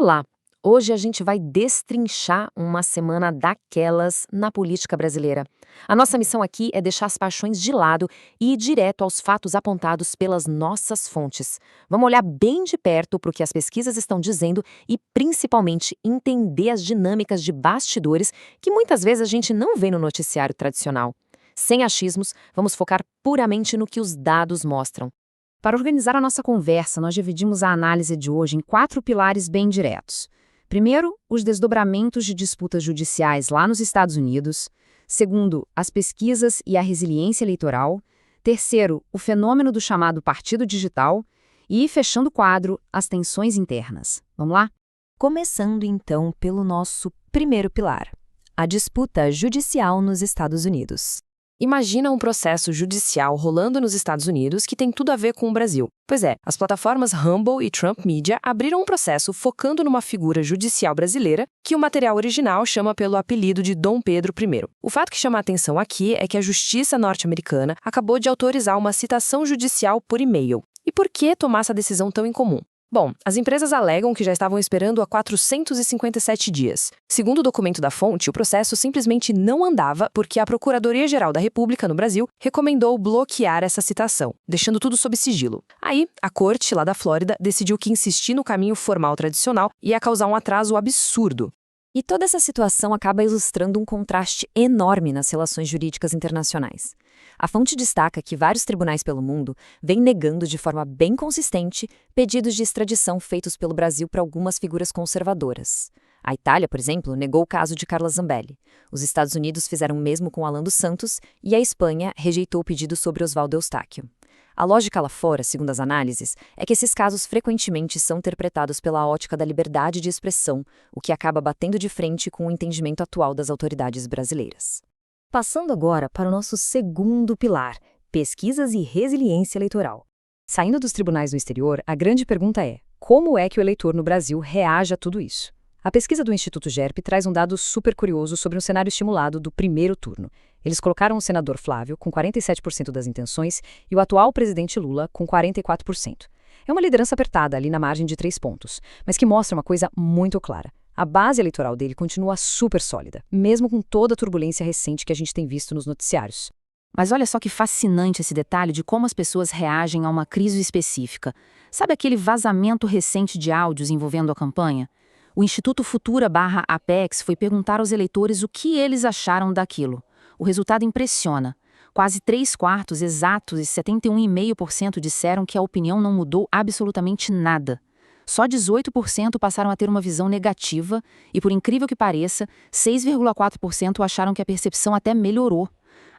Olá! Hoje a gente vai destrinchar uma semana daquelas na política brasileira. A nossa missão aqui é deixar as paixões de lado e ir direto aos fatos apontados pelas nossas fontes. Vamos olhar bem de perto para o que as pesquisas estão dizendo e, principalmente, entender as dinâmicas de bastidores que muitas vezes a gente não vê no noticiário tradicional. Sem achismos, vamos focar puramente no que os dados mostram. Para organizar a nossa conversa, nós dividimos a análise de hoje em 4 pilares bem diretos. Primeiro, os desdobramentos de disputas judiciais lá nos Estados Unidos. Segundo, as pesquisas e a resiliência eleitoral. Terceiro, o fenômeno do chamado partido digital. E, fechando o quadro, as tensões internas. Vamos lá? Começando então pelo nosso primeiro pilar, a disputa judicial nos Estados Unidos. Imagina um processo judicial rolando nos Estados Unidos que tem tudo a ver com o Brasil. Pois é, as plataformas Rumble e Trump Media abriram um processo focando numa figura judicial brasileira que o material original chama pelo apelido de Dom Pedro I. O fato que chama a atenção aqui é que a justiça norte-americana acabou de autorizar uma citação judicial por e-mail. E por que tomar essa decisão tão incomum? Bom, as empresas alegam que já estavam esperando há 457 dias. Segundo o documento da fonte, o processo simplesmente não andava porque a Procuradoria-Geral da República no Brasil recomendou bloquear essa citação, deixando tudo sob sigilo. Aí, a corte, lá da Flórida, decidiu que insistir no caminho formal tradicional ia causar um atraso absurdo. E toda essa situação acaba ilustrando um contraste enorme nas relações jurídicas internacionais. A fonte destaca que vários tribunais pelo mundo vêm negando de forma bem consistente pedidos de extradição feitos pelo Brasil para algumas figuras conservadoras. A Itália, por exemplo, negou o caso de Carla Zambelli. Os Estados Unidos fizeram o mesmo com Alan dos Santos e a Espanha rejeitou o pedido sobre Oswaldo Eustáquio. A lógica lá fora, segundo as análises, é que esses casos frequentemente são interpretados pela ótica da liberdade de expressão, o que acaba batendo de frente com o entendimento atual das autoridades brasileiras. Passando agora para o nosso segundo pilar, pesquisas e resiliência eleitoral. Saindo dos tribunais no exterior, a grande pergunta é: como é que o eleitor no Brasil reage a tudo isso? A pesquisa do Instituto GERP traz um dado super curioso sobre um cenário estimulado do primeiro turno. Eles colocaram o senador Flávio, com 47% das intenções, e o atual presidente Lula, com 44%. É uma liderança apertada ali na margem de 3 pontos, mas que mostra uma coisa muito clara. A base eleitoral dele continua super sólida, mesmo com toda a turbulência recente que a gente tem visto nos noticiários. Mas olha só que fascinante esse detalhe de como as pessoas reagem a uma crise específica. Sabe aquele vazamento recente de áudios envolvendo a campanha? O Instituto Futura/Apex foi perguntar aos eleitores o que eles acharam daquilo. O resultado impressiona. Quase 3/4 exatos e 71,5% disseram que a opinião não mudou absolutamente nada. Só 18% passaram a ter uma visão negativa e, por incrível que pareça, 6,4% acharam que a percepção até melhorou.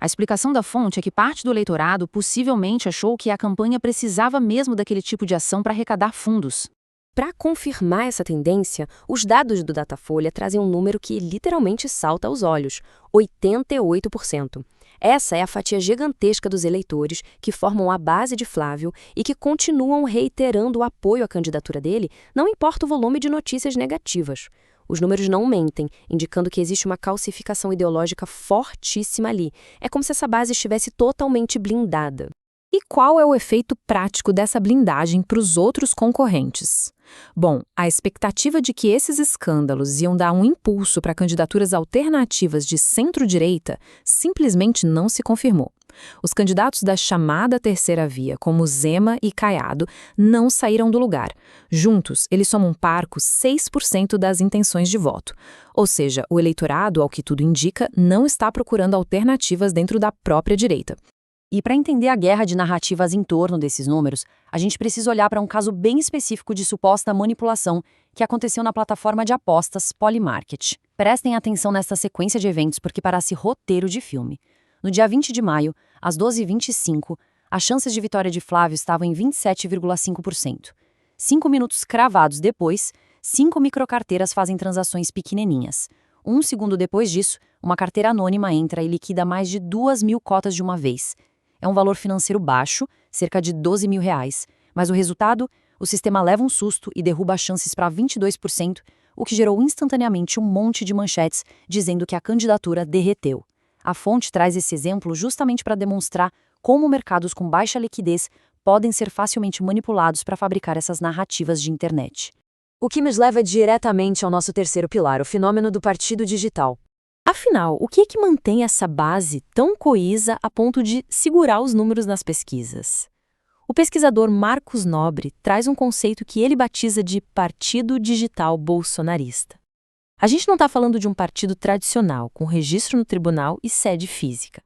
A explicação da fonte é que parte do eleitorado possivelmente achou que a campanha precisava mesmo daquele tipo de ação para arrecadar fundos. Para confirmar essa tendência, os dados do Datafolha trazem um número que literalmente salta aos olhos: 88%. Essa é a fatia gigantesca dos eleitores que formam a base de Flávio e que continuam reiterando o apoio à candidatura dele, não importa o volume de notícias negativas. Os números não mentem, indicando que existe uma calcificação ideológica fortíssima ali. É como se essa base estivesse totalmente blindada. E qual é o efeito prático dessa blindagem para os outros concorrentes? Bom, a expectativa de que esses escândalos iam dar um impulso para candidaturas alternativas de centro-direita simplesmente não se confirmou. Os candidatos da chamada terceira via, como Zema e Caiado, não saíram do lugar. Juntos, eles somam parcos 6% das intenções de voto. Ou seja, o eleitorado, ao que tudo indica, não está procurando alternativas dentro da própria direita. E para entender a guerra de narrativas em torno desses números, a gente precisa olhar para um caso bem específico de suposta manipulação que aconteceu na plataforma de apostas Polymarket. Prestem atenção nesta sequência de eventos porque parece roteiro de filme. No dia 20 de maio, às 12h25, as chances de vitória de Flávio estavam em 27,5%. 5 minutos cravados depois, 5 microcarteiras fazem transações pequenininhas. 1 segundo depois disso, uma carteira anônima entra e liquida mais de 2.000 cotas de uma vez. É um valor financeiro baixo, cerca de R$12 mil, mas o resultado? O sistema leva um susto e derruba as chances para 22%, o que gerou instantaneamente um monte de manchetes dizendo que a candidatura derreteu. A fonte traz esse exemplo justamente para demonstrar como mercados com baixa liquidez podem ser facilmente manipulados para fabricar essas narrativas de internet. O que nos leva diretamente ao nosso terceiro pilar, o fenômeno do partido digital. Afinal, o que é que mantém essa base tão coesa a ponto de segurar os números nas pesquisas? O pesquisador Marcos Nobre traz um conceito que ele batiza de partido digital bolsonarista. A gente não está falando de um partido tradicional, com registro no tribunal e sede física.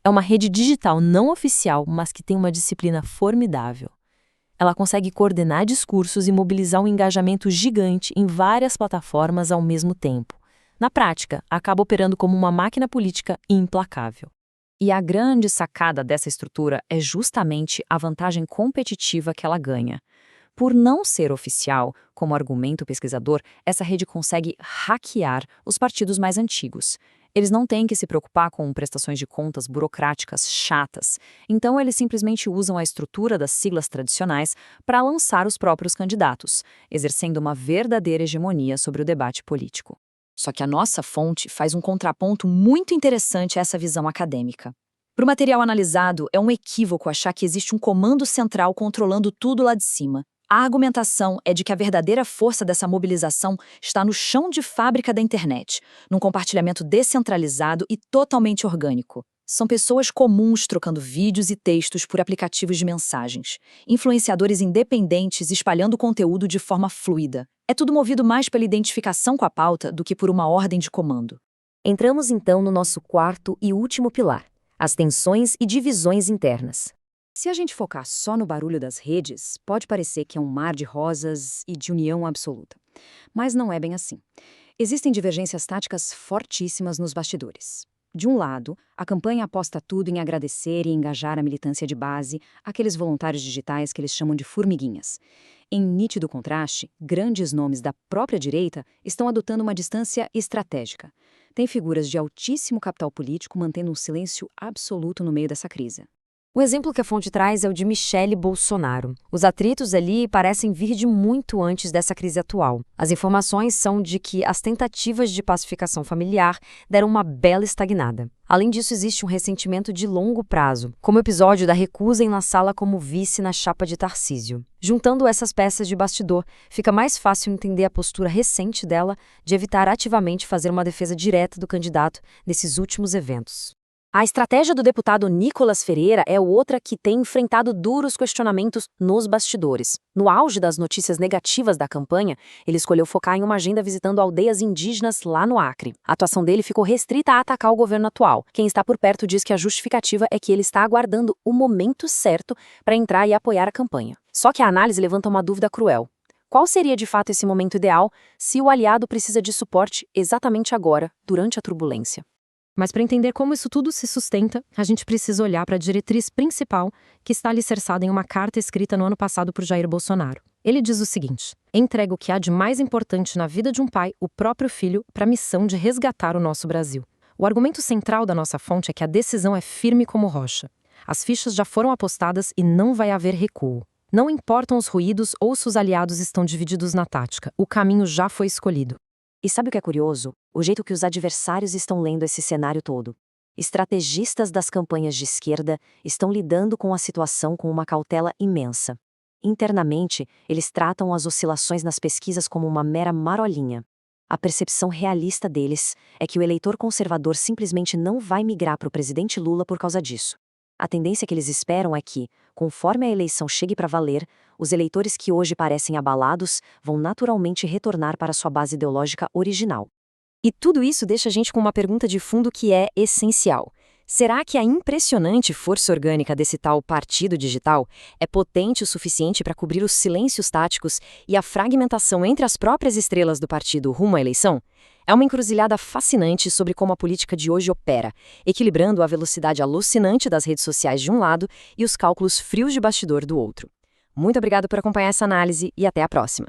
É uma rede digital não oficial, mas que tem uma disciplina formidável. Ela consegue coordenar discursos e mobilizar um engajamento gigante em várias plataformas ao mesmo tempo. Na prática, acaba operando como uma máquina política implacável. E a grande sacada dessa estrutura é justamente a vantagem competitiva que ela ganha. Por não ser oficial, como argumenta o pesquisador, essa rede consegue hackear os partidos mais antigos. Eles não têm que se preocupar com prestações de contas burocráticas chatas, então eles simplesmente usam a estrutura das siglas tradicionais para lançar os próprios candidatos, exercendo uma verdadeira hegemonia sobre o debate político. Só que a nossa fonte faz um contraponto muito interessante a essa visão acadêmica. Para o material analisado, é um equívoco achar que existe um comando central controlando tudo lá de cima. A argumentação é de que a verdadeira força dessa mobilização está no chão de fábrica da internet, num compartilhamento descentralizado e totalmente orgânico. São pessoas comuns trocando vídeos e textos por aplicativos de mensagens, influenciadores independentes espalhando conteúdo de forma fluida. É tudo movido mais pela identificação com a pauta do que por uma ordem de comando. Entramos então no nosso quarto e último pilar, as tensões e divisões internas. Se a gente focar só no barulho das redes, pode parecer que é um mar de rosas e de união absoluta. Mas não é bem assim. Existem divergências táticas fortíssimas nos bastidores. De um lado, a campanha aposta tudo em agradecer e engajar a militância de base, aqueles voluntários digitais que eles chamam de formiguinhas. Em nítido contraste, grandes nomes da própria direita estão adotando uma distância estratégica. Tem figuras de altíssimo capital político mantendo um silêncio absoluto no meio dessa crise. O exemplo que a fonte traz é o de Michele Bolsonaro. Os atritos ali parecem vir de muito antes dessa crise atual. As informações são de que as tentativas de pacificação familiar deram uma bela estagnada. Além disso, existe um ressentimento de longo prazo, como o episódio da recusa em lançá-la como vice na chapa de Tarcísio. Juntando essas peças de bastidor, fica mais fácil entender a postura recente dela de evitar ativamente fazer uma defesa direta do candidato nesses últimos eventos. A estratégia do deputado Nicolas Ferreira é outra que tem enfrentado duros questionamentos nos bastidores. No auge das notícias negativas da campanha, ele escolheu focar em uma agenda visitando aldeias indígenas lá no Acre. A atuação dele ficou restrita a atacar o governo atual. Quem está por perto diz que a justificativa é que ele está aguardando o momento certo para entrar e apoiar a campanha. Só que a análise levanta uma dúvida cruel. Qual seria de fato esse momento ideal se o aliado precisa de suporte exatamente agora, durante a turbulência? Mas para entender como isso tudo se sustenta, a gente precisa olhar para a diretriz principal que está alicerçada em uma carta escrita no ano passado por Jair Bolsonaro. Ele diz o seguinte: entrega o que há de mais importante na vida de um pai, o próprio filho, para a missão de resgatar o nosso Brasil. O argumento central da nossa fonte é que a decisão é firme como rocha. As fichas já foram apostadas e não vai haver recuo. Não importam os ruídos ou se os aliados estão divididos na tática, o caminho já foi escolhido. E sabe o que é curioso? O jeito que os adversários estão lendo esse cenário todo. Estrategistas das campanhas de esquerda estão lidando com a situação com uma cautela imensa. Internamente, eles tratam as oscilações nas pesquisas como uma mera marolinha. A percepção realista deles é que o eleitor conservador simplesmente não vai migrar para o presidente Lula por causa disso. A tendência que eles esperam é que, conforme a eleição chegue para valer, os eleitores que hoje parecem abalados vão naturalmente retornar para sua base ideológica original. E tudo isso deixa a gente com uma pergunta de fundo que é essencial. Será que a impressionante força orgânica desse tal partido digital é potente o suficiente para cobrir os silêncios táticos e a fragmentação entre as próprias estrelas do partido rumo à eleição? É uma encruzilhada fascinante sobre como a política de hoje opera, equilibrando a velocidade alucinante das redes sociais de um lado e os cálculos frios de bastidor do outro. Muito obrigado por acompanhar essa análise e até a próxima.